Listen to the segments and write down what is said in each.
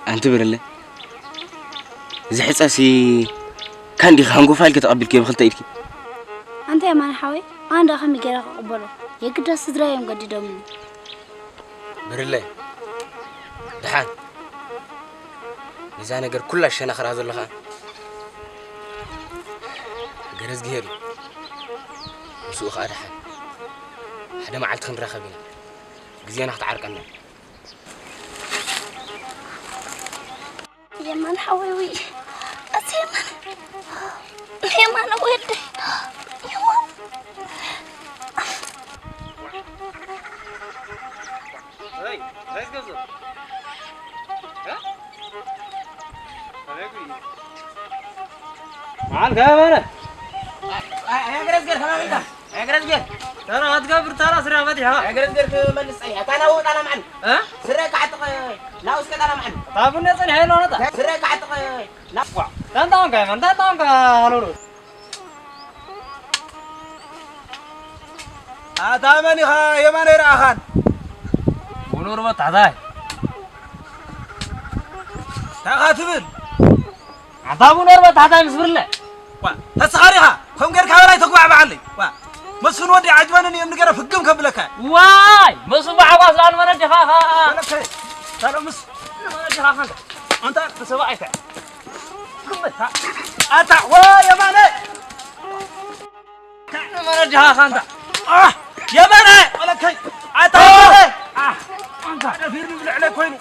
أنت برله زحت أسي كان دي خانقو فايل كتقبل كيف خلت إيدك أنت يا مان حوي أنا داخل مجرى قبله يقدر صدره يوم قد يدوم برله دحان ميزان أجر كل شيء نخر هذا اللخان جرز جهري وسوق خارج حدا ما عاد خمرة خبينا جزينا هتعارك أنا يا مان حوي أسيمان يا مان ودي يا مان هاي هاي قصد ها معاك يا مان يا جرز جر خلاص إنت يا جرز جر ترى أتقبر ترى سرعة فتحة يا جرز جر من الصحيح أنا هو أنا معن ها سرك عتق لا أسكت أنا معن طب الناس اللي هنا ولا سرك عتق لا تانتون كمان تانتون كهالورو تامني ها يمان يراخان ونور ما تعداي تاخاتبن عطا ونور ما تعداي بسم الله تسخريها كم غير كاولاي تقوا بعلي مسفن ودي عجبانني يم نغير فقم كبلك واي مسو بعواز لان من جخاخا ولا كاي ترى مس من جخاخا انت تسوعك كمتا اتا وا يماني من جخاخا انت يماني ولا كاي اتا انت فيرني بلا عليك وين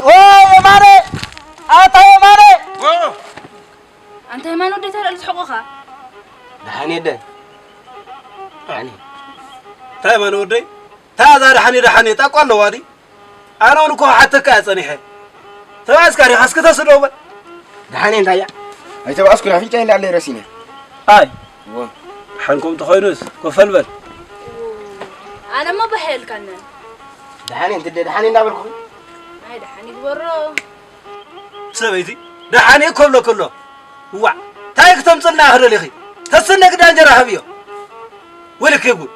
وا يماني اتا يماني أنت يا مان ودي ترى الحقوقها دحاني ده دحاني تامن ودي تا دحاني تقول له وادي انا انكو حتى كاصنيح تباسكاري حسك تسدوبل دحاني انت يا أي تبغى أسكر عفينك اللي على راسينا هاي حنكم تخينوس كفلبل أنا ما بحيل كنا دحاني انت دحاني نابلكم هاي دحاني برا سبيتي دحاني كله وا تايك تمصلنا اخر لخي تسنك دانجر حبيو ولك يقول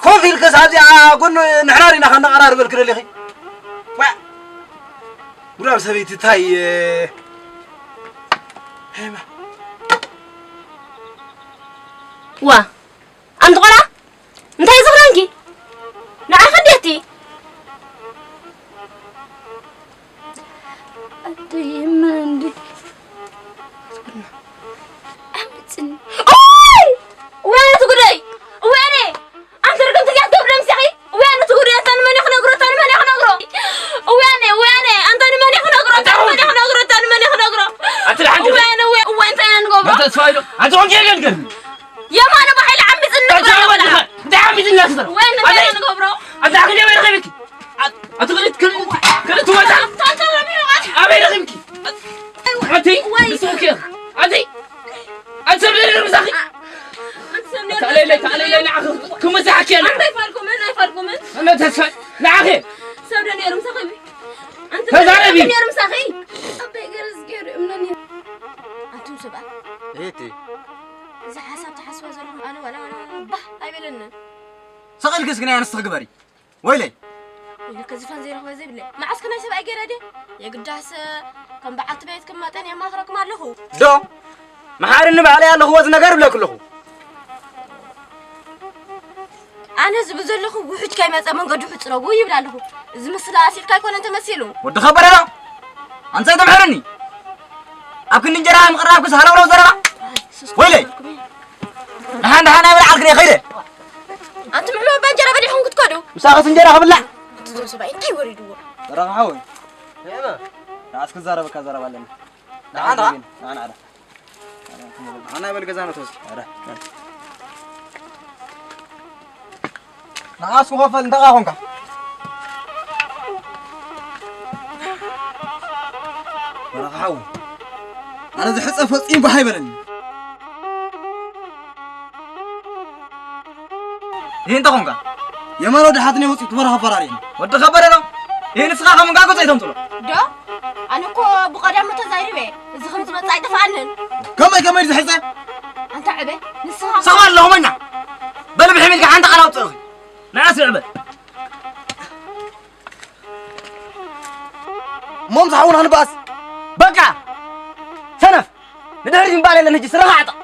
كوفي الكسازي قلنا نحرارينا خلنا قرار بالكل لخي وا ولا سبيتي تاي هيما وا أنت قلا أنت يا زغلانكي نعم خديتي أنت يا ماندي أمتن أوي وين تقولي ويني أنت رقمت قاعد تبرم سخي وين تقولي أنت ماني خنقرة أنا ماني خنقرة ويني أنت ماني خنقرة أنا ماني خنقرة أنت الحين وين أنا ما تسفايلو أنت وين جاي قلبي يا ما أنا بحيل عمي زنك أنت عمي زنك أصلا وين أنا قبره أنت عقلي وين رغبك أنت قلت كل توازع أبي رغبك أنتي بسوك يا أنت سبلي المساخي تعالي لا كم مساحك أنا يفرقوا من أنا تسفى لا أخي سبلي يا رمساخي أنت تزعلي يا رمساخي أبي جرز منني أنتم سبعة إيتي إذا حسبت حسوة زرهم أنا ولا بح أبلنا صقل كسكني أنا استخباري ويلي ولا كزفان زي رخوة زي بلي ما عسكنا سبعة جرادي يا قداس كم بعت بيتكم ما تاني ما أخرج مع له دو ما حارن عليه الله هو زنقرب لك له أنا زبزل له وحج كاي ما زمان قد وحج رجوي يبلا له إذا مثل أسير كاي كون أنت مسيله ود خبر أنا أنت إذا محرني أكن نجرا مقرب كسهلا ولا زرا ويلي دحان أنا بالعقل يا خيره أنت معلومة بنجرا بدي حنقول كده مساقة نجرا قبل لا تدرس سبعة أنت يوريدوا ترى حاول هنا أسكت زارا بكذا ولا أنا بالجزانة توس ناس مخفل دقا هونك ترى حاول أنا ذي حس أفصين بهاي بلني هين تهونك يا ما رود حاتني وصي تبرها فرارين ود خبرنا هين سخا من قاكو زيتهم تلو ده أنا كو بقدر متزاير به إذا خمس ما تصعد فعنن كم يزي حسه أنت عبه نسخة سوى الله منا بل بحمل عندك على وطخي ناس لعبة مو مصحون أنا بس بقى سنف ندهر من بالي لأن نجي سرها عطا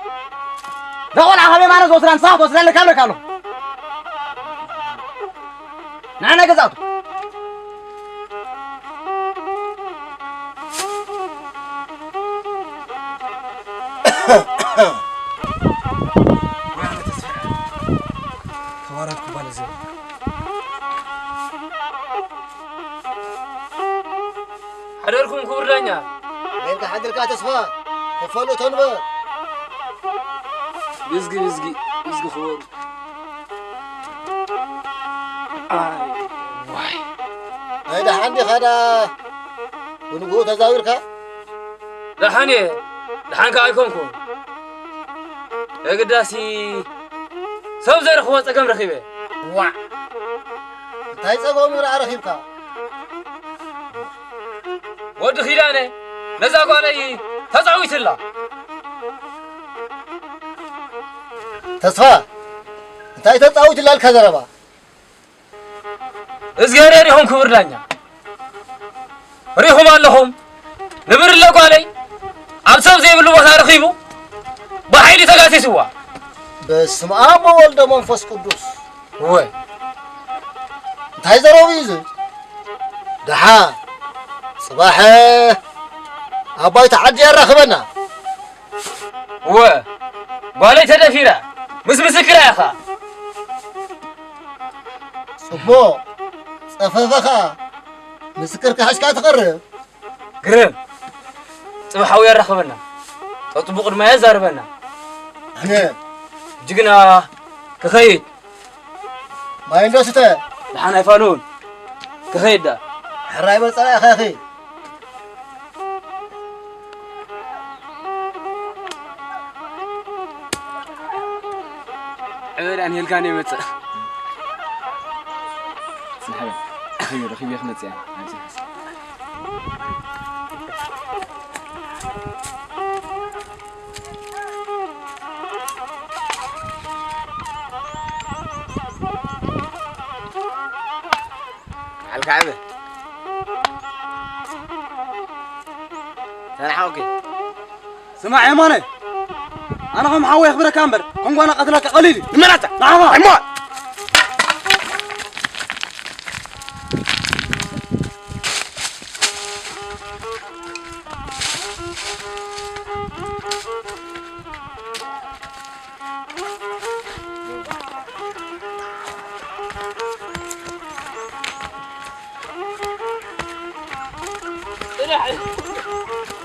لا ولا حبي معنا زوسران صاحب وصلنا لك كامل كانوا نحن جزاتو خواراتكم بالزين حضركم كورلانيا انت حضرك تصفى تفولو تنبر بزقي خوار واي هذا عندي هذا ونقول تزاورك لحانك أيكمكم يا قداسي سوف زي رخوة تقام رخيبة وا تاي صقوم يرا رخيبك ود خيلانه نزا قالي تزعويت الله تصفى تاي تزعويت الله الكذربا ازغير ريهم كبر لانيا ريهم اللهم نبر الله قالي عبسو زي بلو بخا رخيبو بحيلي تغاسي سوا بسم اب وولد منفس قدوس هو تاي زرويز دحا صباح اباي تعدي الرخبنا هو قالي تدفيرا مسكرا يا اخا صبو صففخا مسكرك حشكا تقرب قرب صباحو يرخبنا تطبق ما يزربنا هنا جقنا كخيد ما يندوسته لحنا يفالون كخيد ده حراي بلصلا يا اخي عبر أن يلقاني متى سنحبه رخيب يخمت يعني على الكعبة أنا حاوكي سمع يا ماني أنا هم حاوي أخبرك كامبر هم أنا قتلك قليلي مرتا نعم عمار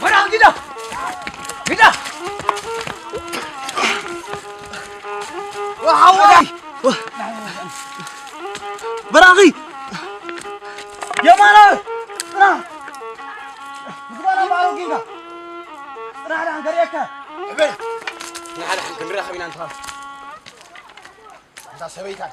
برا كده كده وحوي براغي يا مالا انا معو كده انا عن قريتك ابن انا عن قريتك من انت سويتك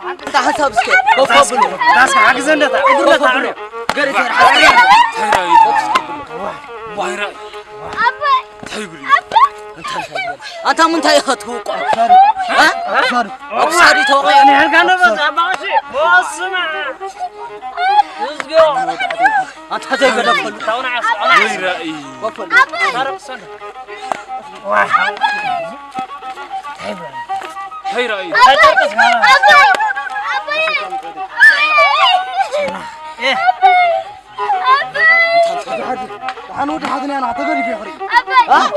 انت حسب سكت بفضل ناس عاجز انت اقول لك قريت وايرا انت من تاي توقع ها اقصاري توقع انا هلقانا بس ماشي بسمع يزقو انت زي قدام تونا عس رايي عارف سنه واحد هاي رايي ايه انا ودي حدني انا اعتقد في خري ها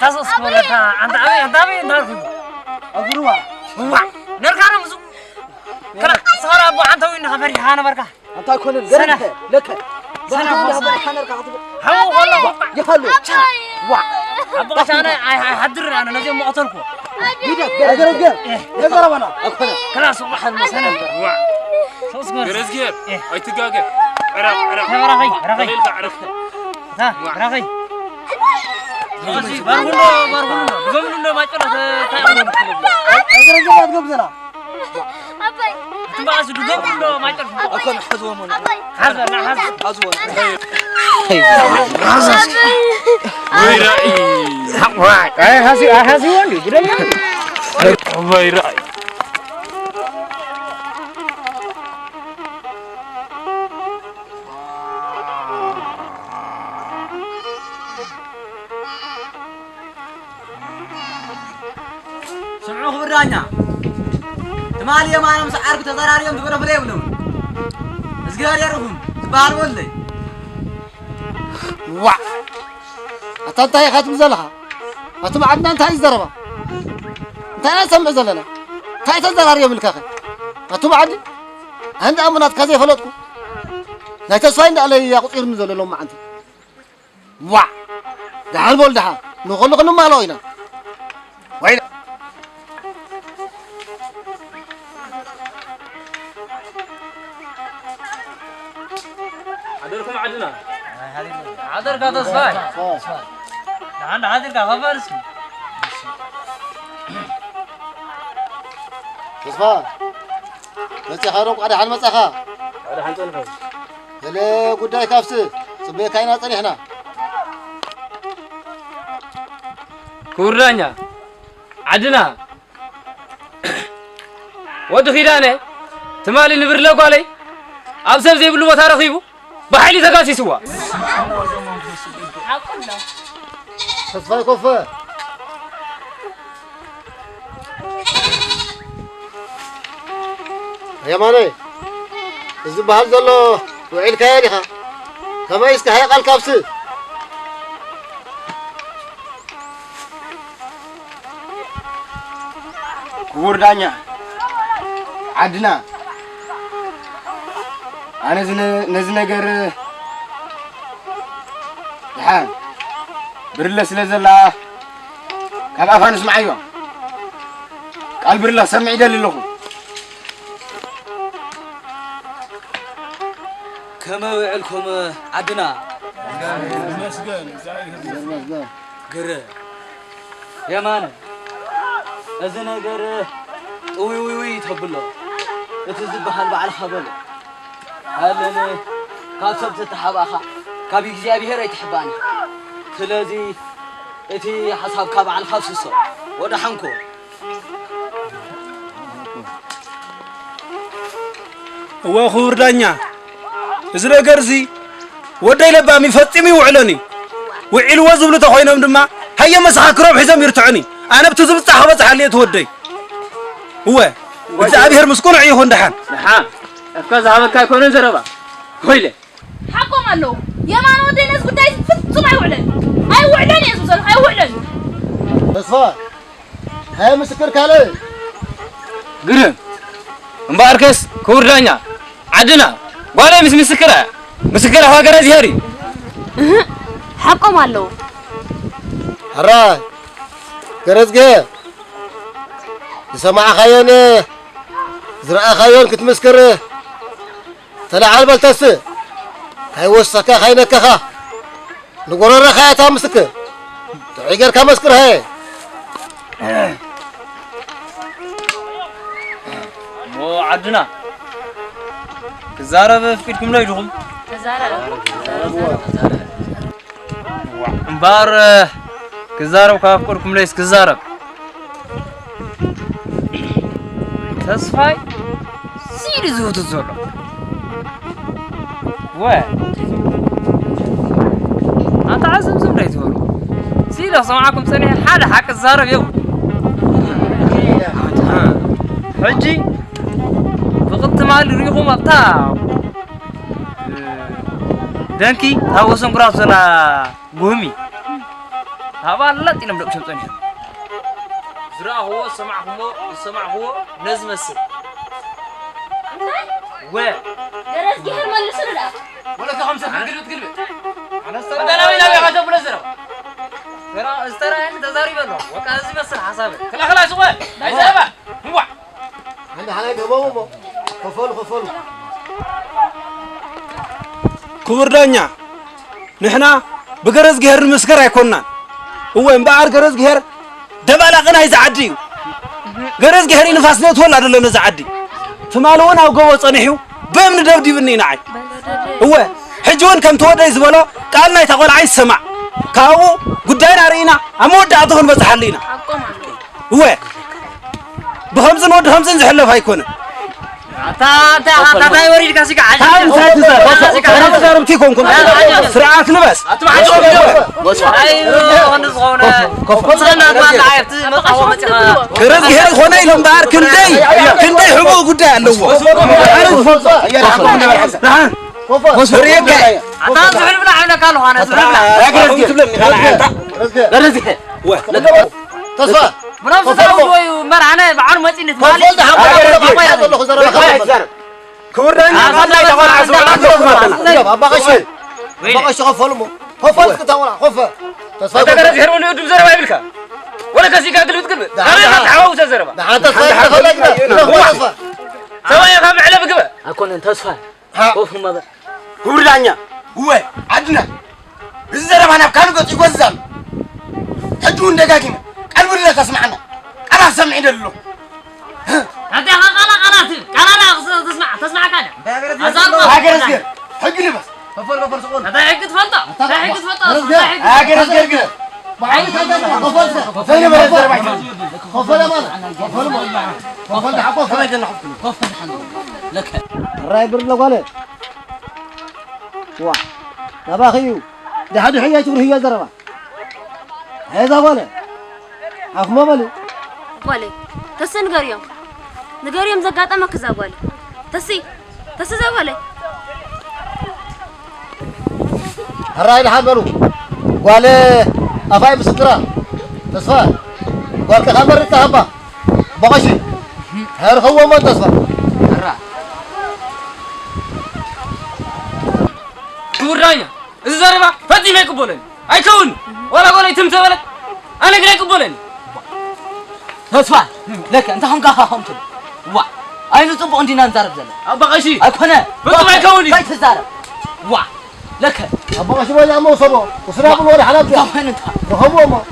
تصص ولا انت ابي نعرف اقولوا هو نركع نمزو كلا صار أبو عنتو إن خبري حنا بركة أنت كل الجنة لك سنة خبري حنا ركع هو والله يخلو وا أبو عشان حضر أنا نجيب مقتلكم يدك يقرا وانا كلا صباح المسنة جرزجيب أي تجاجب عرق رغي عرق ها رغي بارغلو بقولنا ما تقول يقرا تقبزنا أبي تبغى أسود بقولنا ما تقول أكون حزوم ولا حزر لا حزر حزوم ويرأي هاسي واني بدل ويرأي سمعوا خبرانيا تمالي ما أنا مسعرك تزاراري يوم تقول فليه منهم إزقار يروهم تبار ولا وا أتنتهي خاتم زلها أتم عدنا أنت ضربة أنت أنا سمع زلنا تاي تزرار يوم الكاخ أتم عد عند أمنات كذا فلتكو لا تسوين على يقطير من زلهم ما عندي وا ده هالبول ده نقول ما لوينا وين عدلكم عدنا عذر كذا صفاي عند عذر كذا خبرس صفا بس خيرك على حال مسخة هذا حنتون فوز هلا قداي كافس سبي كاينات طري هنا كورانيا عدنا ودو خيدانه تمالي نبر لو قالي ابسب زي بلو بتا رخيبو بحيلي تقاسي سوا صفا كوفه يا ماني إذا بحال زلوا وعيل كيانيها كما يسكها قال كافس كوردانيا عدنا أنا نزنجر دحان برلا سلازلا كما فانس معيو قال برلا سمعي دليل لكم كما وعلكم عدنا قرر يا مان أزنا قرر وي تقبله تزيد بحال على خبر هذا كاتب تتحبها كابي እግዚአብሔር يتحباني ስለዚህ እቲ حساب كاب على خاصه ወደ حنكو هو خور دانيا إذا جرزي ودي لبا مفتمي وعلني وعيل وزبلو تخوينهم دما هيا مسحك روح حزام يرتعني أنا بتزبط صحبت عليه تودي هو እግዚአብሔር مسكون عيهون دحان دحان أفكار هذا كاكون زربا هويله حقهم الله يا ما نودي ناس قداي فصم أي وعلن يا سوسن أي وعلن بصفا هاي مسكر كاله قرن مباركس كوردانيا عدنا ولا مسكرة هو قرا زهري حقهم الله هراي كرزقه سمع خيان زرع خيان كنت مسكر طلع على البلتس هاي وسكا خاينك خا نقول له خايتها مسكر تعيقر كمسكر هاي مو عدنا كزارب فيكم لا يدخل مبار كزارب كافكركم ليس كزارب تصفاي سيري زوت الزور وين أنت عازم زمري تقول سيري أسمعكم سنة حالة حق الزارب يوم حجي فقدت مال ريحهم أبتاع دانكي هاو سنقراص أنا قومي هذا لا تنام لك شمسوني سرا هو سمع هو نزم السر وين درس كهر ملسوا له ولا في خمسة قلبت أنا لا ولا غاتب نزره ترى استرى أنت تزاري بلو وكذا بس الحساب خلاص هو هيزابا هو عندي حلاقة بابا خفول كبر دانيا نحنا بقرز جهر المسكر يكوننا هو إنبعر قرز جهر دبلا غنا يزعدي قرز جهر نفاس نوت ولا دلنا نزعدي فمالون أو جوا صنيحو بمن دودي بني نعي هو حجون كم تودا يزبلو قالنا يتقول عايز سمع كاو قدينا رينا أمود عطهم بس حلينا هو بخمس نود خمس زحلف هيكون تا يوريك كاسيك تعال أنا بزارم تيكم كم سرعات لبس أيوه ونصغونا كفصلنا ما نعرف مطعم متى كرز هير خونا يلهم بار كندي حبو قدام اللو نعم فريق أنا زحل بنا عنا كانوا أنا زحل بنا تصفى منافس أول ومر أنا بعرف ما تيجي تمالي كورنا بقاش غفلمو غفلت كتاولا غفل تصفى أنت كرز هير ولا يدوم زربا يبلك ولا كاسيك قلبت قلبت أنا تعاوز زربا ده حتى تصفى خلاص سواء يفهم على بقبة أكون تصفى خوف ماذا كورنا هو عدنا الزربا أنا كانوا قد يقزم حجون دقاقين قلبي لا تسمعنا أنا سمعي دلو أنت قناة تسمع كذا هاجر أسكر حقني بس غفل سقون هذا حق تفضل هاجر أسكر غفل ما الزربا غفل ما غفل ده حقه خوف لك الراي برنا قاله وا نبا خيو ده حد حيا تقول هي زربا هذا قاله أفما مالي قولي تسي نقريم زقاطة ما كذا قولي تسي زا قولي الراي لحمرو قاله أفاي بسطرة تصفى قال كخبر التهبة بقشي هر هو ما تصفى كورانيا الزربا فتي ما يقبلني أيكون ولا قول يتم تبلك أنا قلت يقبلني تصفى لك أنت هم كههم تل وا أين تبغى أنتي نانزارب زلا بقشي أكونه فتي ما يكوني كيف تزارب وا لك بقشي ولا أمو صبوا وسراب ولا حلاب يا وين أنت وهو ما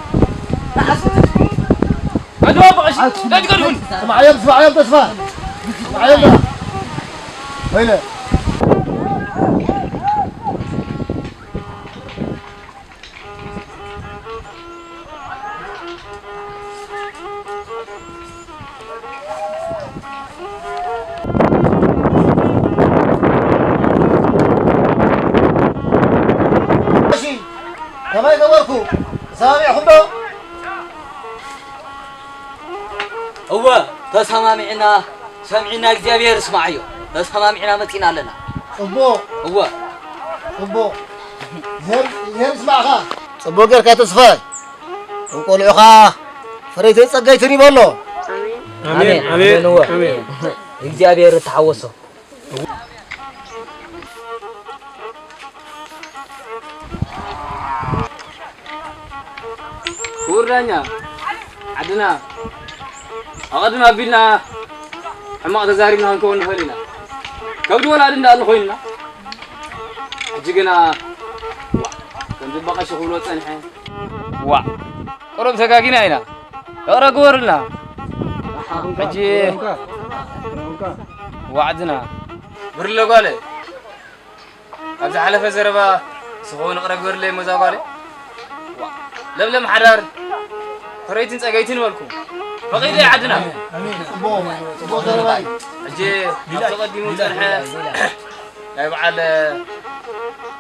أدوا بقشي لا تقولون معايا تصفى معايا وين كما يدوركم سامع خبرو هو تسمعنا سمعنا እግዚአብሔር اسمعيو تسمعنا متينا لنا صبو هو زين اسمعها صبو غير كتصفى وقولعها فريتي صقيتني بلو امين هو እግዚአብሔር ተሐወሰው كورانيا عدنا أقدم أبينا حما تزارينا هنكون نفلنا كم دول عندنا نخوينا جينا كنت بقى شغلات الحين وا قرب سكاكين هنا أقرأ قورنا أجي وعدنا برلو قالي أبدا حلف زربا سخون أقرأ قور لي مزا قالي لم حرار فريتين سقيتين والكم بقيت عدنا صبو زرباي أجي تقدموا ترحى يا بعد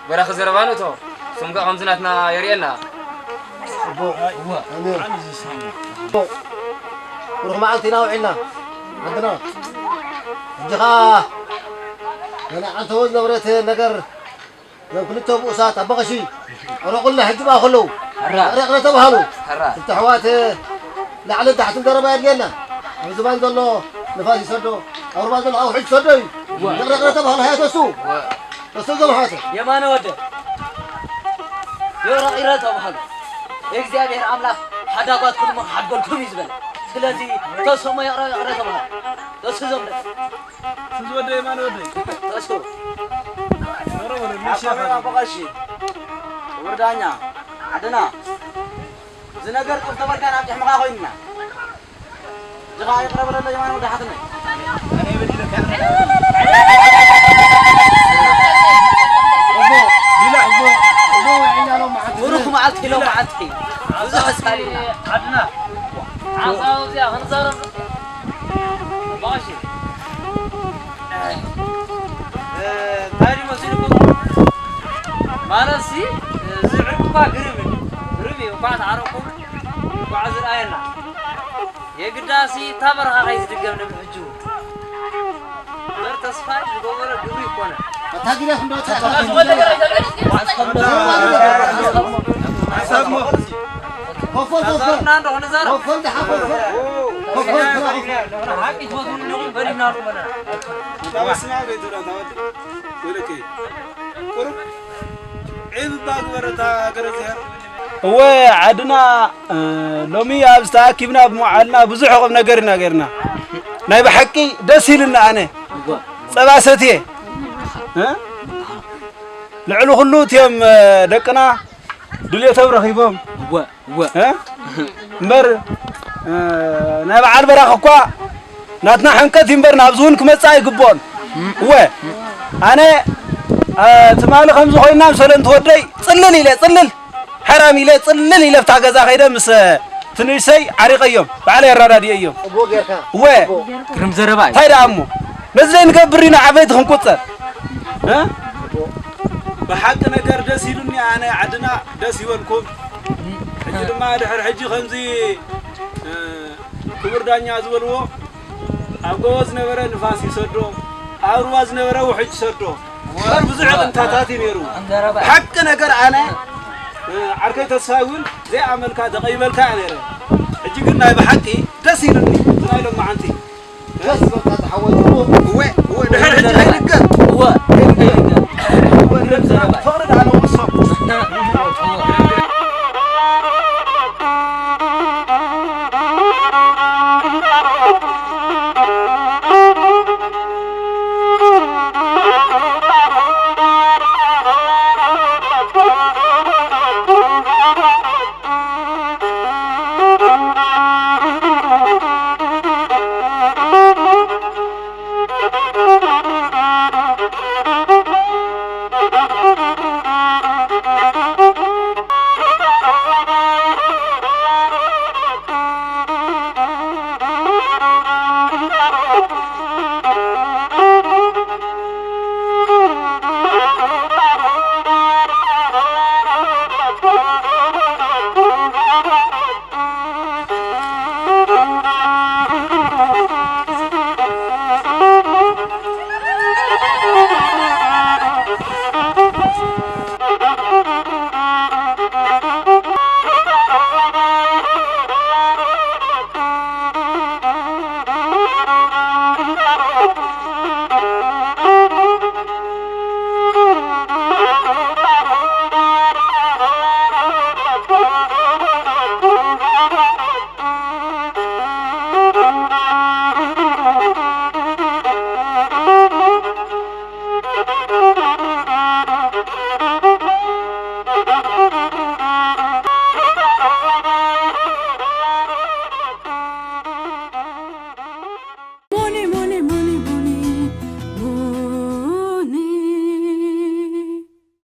براخ زربانو تو سمكا خمسناتنا يرينا صبو هو روح معلتنا وعنا عندنا جخا أنا عنده وزن وريت نقر لو كنت بوسات أبغى شيء أنا قلنا حجبا خلو رقنا تبهلو التحوات لعل تحت الدربة يرجعنا زمان قال له نفاس يسدو أو ما قال أو حج سدو نقدر تبها الحياة تسوق تسوق الحياة يا ما نودي يورا إيرتا بحال إكزابير أملاك حدا قد كل ما حد قل كل يزبل سلازي تسمى يقرأ تبها تسوزم لك تزودي ما نودي تسو ورا ماشي أنا بقاشي وردانيا عدنا زنقر قلت بركان أفتح مقاخوينا جغا يقرب لنا يمان ودحتنا وروح معك لو معك وزح سالينا عدنا عصاو زي هنزار ماشي تاري مسيركم مارسي زعركم قرمي وبعد عرقكم وعزر اينا يقداسي تبرها غيز دقمنا بحجو در تصفاي بقوله دبي كونه تاجي له خندوت كفر كفر ناندو هنزار كفر ده كفر حقي تودون نقول بري نارو منا تاسمع بيتنا تاودي ولكي قرب عيب باغ ورتا غرزها هو عدنا لومي ابستاكيبنا بمعلنا بزح قم نغرنا غيرنا ناي بحقي دس يلنا انا صباستي ها لعلو كله تيم دقنا دليتو رخيبهم ها مر ناي بعال براخ اكو ناتنا حنكت يمبرنا ابزون كمصا يغبون و انا تمال خمس خوينا مسلن تودي صلل الى صلل حرام الى صلل الى بتاغزا خيده مس تنيسي عريقيوم بعلي الرادي ايوم ابو غيركا و كرم زرباي هيدا امو نزلين نكبرينا عبيت خنقصر ها بحق نجر دس يلوني انا عدنا دس يولكم اجي ما دحر حجي خمزي كبر دانيا زولو اغوز نبره نفاس يسدو اورواز نبره وحج سدو وار بزح انتاتاتي نيرو حق نجر انا عركي تساوين زي عملكا دقيملكا نيره اجي قلنا بحقي دس يلوني نايلو معانتي بس تحولوا هو